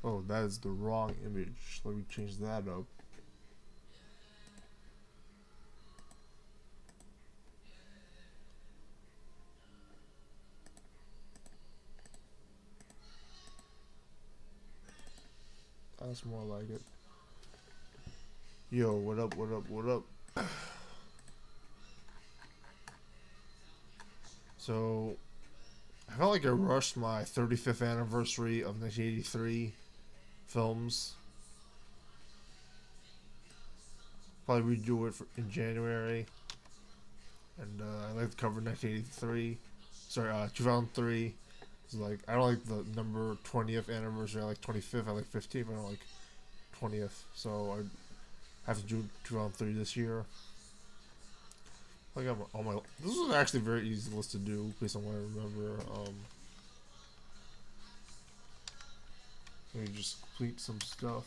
Oh, that is the wrong image. Let me change that up. That's more like it. Yo, what up, what up, what up? So, I felt like I rushed my 35th anniversary of 1983 films. Probably redo it in January. And I like to cover 1983. Sorry, 2003. It's like, I don't like the number 20th anniversary. I like 25th. I like 15th. I don't like 20th. So I have to do 2003 this year. I got all my. This was actually a very easy list to do based on what I remember. Let me just complete some stuff.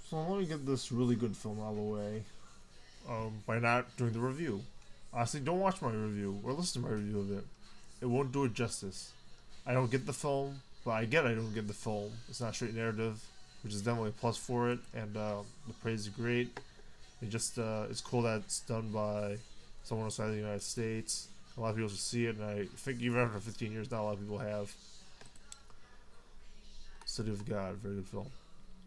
So let me get this really good film out of the way. By not doing the review. Honestly, don't watch my review or listen to my review of it. It won't do it justice. I don't get the film, but I don't get the film. It's not straight narrative, which is definitely a plus for it, and the praise is great. It's cool that it's done by someone outside the United States. A lot of people should see it, and I think even after 15 years now, a lot of people have. City of God, very good film.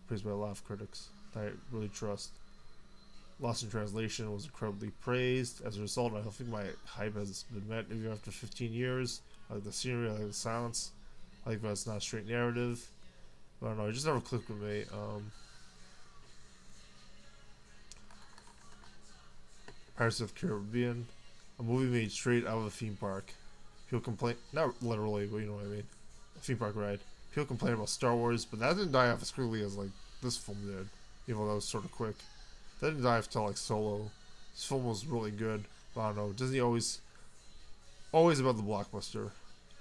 Praised by a lot of critics that I really trust. Lost in Translation was incredibly praised. As a result, I don't think my hype has been met even after 15 years. I like the scenery, I like the silence. I like that it's not a straight narrative. But I don't know, it just never clicked with me. Pirates of the Caribbean, a movie made straight out of a theme park. People complain, not literally, but you know what I mean. A theme park ride. People complain about Star Wars, but that didn't die off as quickly as like this film did. Even though that was sort of quick. That didn't die until like Solo. This film was really good. But I don't know. Disney always about the blockbuster,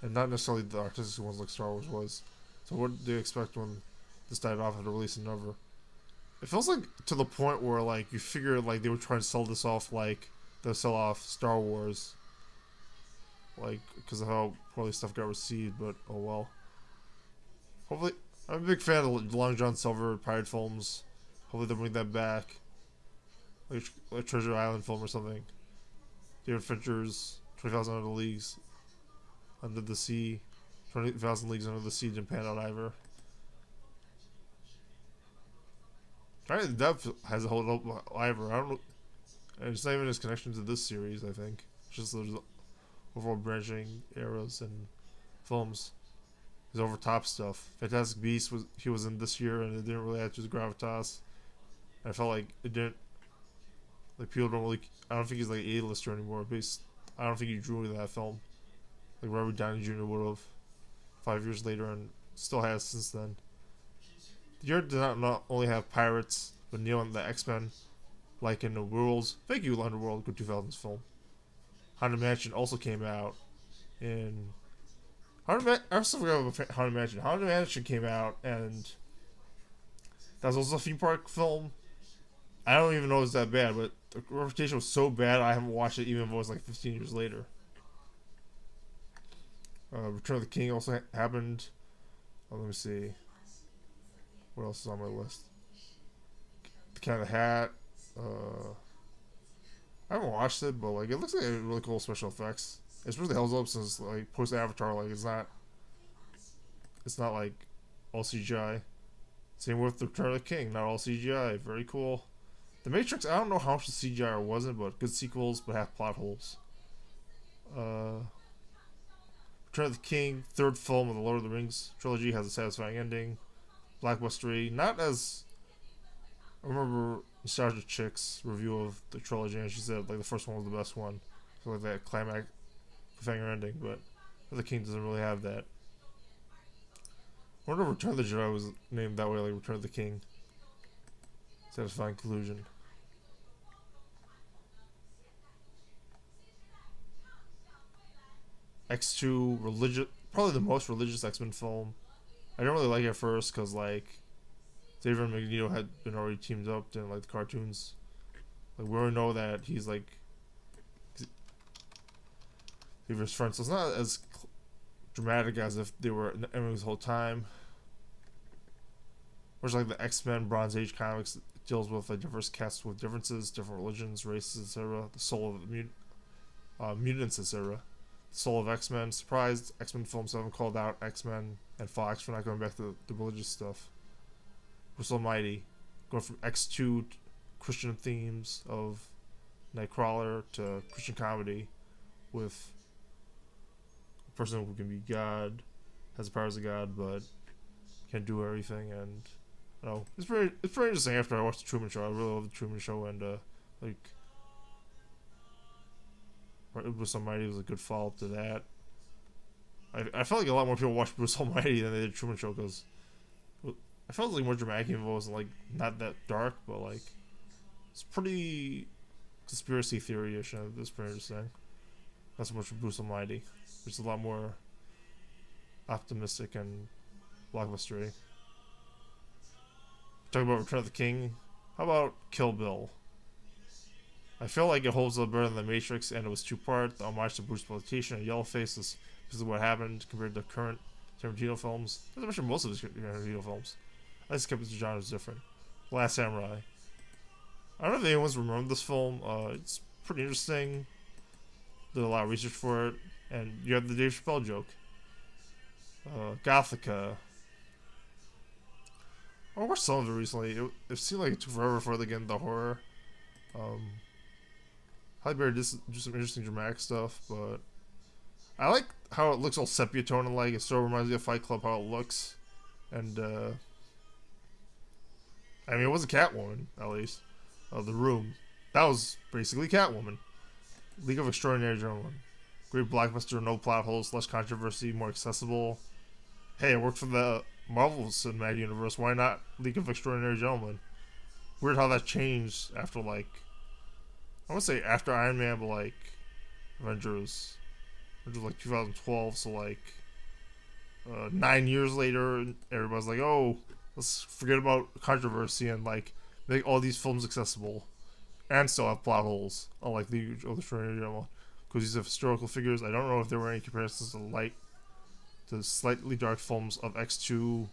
and not necessarily the artistic ones like Star Wars was. So what do you expect when this died off after releasing another? It feels like to the point where like you figure like they were trying to sell this off like they'll sell off Star Wars, like because of how poorly stuff got received. But oh well. Hopefully, I'm a big fan of Long John Silver pirate films. Hopefully they'll bring that back, like Treasure Island film or something. David Fincher's 20,000 Leagues Under the Sea, 20,000 Leagues Under the Sea didn't pan out either. Trying to Depth has a hold up either. I don't know. And it's not even his connection to this series. I think it's just the overall branching eras and films. His over top stuff. Fantastic Beasts was in this year and it didn't really add to the gravitas. I felt like it didn't. Like people don't really. I don't think he's like A-lister anymore. Based, I don't think he drew into that film. Like Robert Downey Jr. would have 5 years later, and still has since then. The year did not only have pirates, but Neil and the X-Men, like in the Worlds. Thank you, Underworld, good 2000s film. Haunted Mansion also came out in. I still forgot about Haunted Mansion. Haunted Mansion came out, and that was also a theme park film. I don't even know it was that bad, but the reputation was so bad I haven't watched it even if it was like 15 years later. Return of the King also happened. Let me see. What else is on my list? The Cat of the Hat. I haven't watched it, but like it looks like really cool special effects. It's really held up since like post Avatar. Like it's not like all CGI. Same with the Return of the King, not all CGI. Very cool. The Matrix, I don't know how much the CGI wasn't, but good sequels, but have plot holes. Return Return of the King, third film of the Lord of the Rings trilogy, has a satisfying ending. Blockbustery, not as... I remember Nostalgia Chick's review of the trilogy, and she said like the first one was the best one. So like that climax, cliffhanger ending, but the King doesn't really have that. I wonder if Return of the Jedi was named that way, like Return of the King. Satisfying conclusion. X2, religious, probably the most religious X-Men film. I didn't really like it at first because like Xavier and Magneto had been already teamed up in like the cartoons. Like we already know that he's like Xavier's friend, so it's not as dramatic as if they were enemies the whole time. Whereas like the X-Men Bronze Age comics deals with a diverse cast with differences, different religions, races, etc. The soul of the mutants, etc. The soul of X-Men. Surprised X-Men films haven't called out X-Men and Fox for not going back to the religious stuff. Bruce Almighty, going from X2 Christian themes of Nightcrawler to Christian comedy with a person who can be God, has the powers of God, but can't do everything. And you know, it's pretty interesting. After I watched the Truman Show, I really love the Truman Show, and like Bruce Almighty was a good follow up to that. I felt like a lot more people watched Bruce Almighty than they did Truman Show because I felt like more dramatic even though it was like not that dark, but like it's pretty conspiracy theory-ish, and it's pretty interesting. Not so much for Bruce Almighty, which is a lot more optimistic and blockbustery. Talking about Return of the King, how about Kill Bill? I feel like it holds up better than The Matrix, and it was two-part. The homage to Bruce Exploitation and Yellowface is what happened compared to current Tarantino films. Not to mention most of his Tarantino films. I just kept the genres different. Last Samurai. I don't know if anyone's remembered this film. It's pretty interesting. Did a lot of research for it. And you have the Dave Chappelle joke. Gothica. I watched some of it recently. It seemed like it took forever for it to get into horror. Halle Berry did do some interesting dramatic stuff, but I like how it looks all sepia tone and like it sort of reminds me of Fight Club, how it looks. And I mean, it was a Catwoman, at least. The Room. That was basically Catwoman. League of Extraordinary Gentlemen. Great blockbuster, no plot holes, less controversy, more accessible. Hey, it worked for the Marvel Cinematic Universe. Why not League of Extraordinary Gentlemen? Weird how that changed after, like, I want to say after Iron Man, but like Avengers like 2012. So like 9 years later, everybody's like, oh, let's forget about controversy and like make all these films accessible and still have plot holes, unlike the Extraordinary Gentlemen, because these are historical figures. I don't know if there were any comparisons to slightly dark films of X2,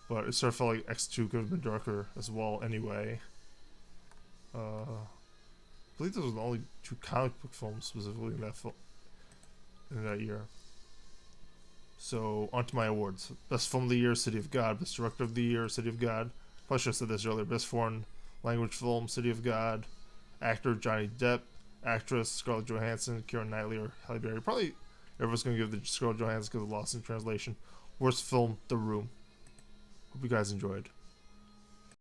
but it sort of felt like X2 could have been darker as well anyway. I believe those were the only two comic book films specifically in that year. So, on to my awards. Best Film of the Year, City of God. Best Director of the Year, City of God. Probably should have said this earlier. Best Foreign Language Film, City of God. Actor, Johnny Depp. Actress, Scarlett Johansson, Keira Knightley, or Halle Berry. Probably everyone's going to give the Scarlett Johansson because of Lost in Translation. Worst film, The Room. Hope you guys enjoyed.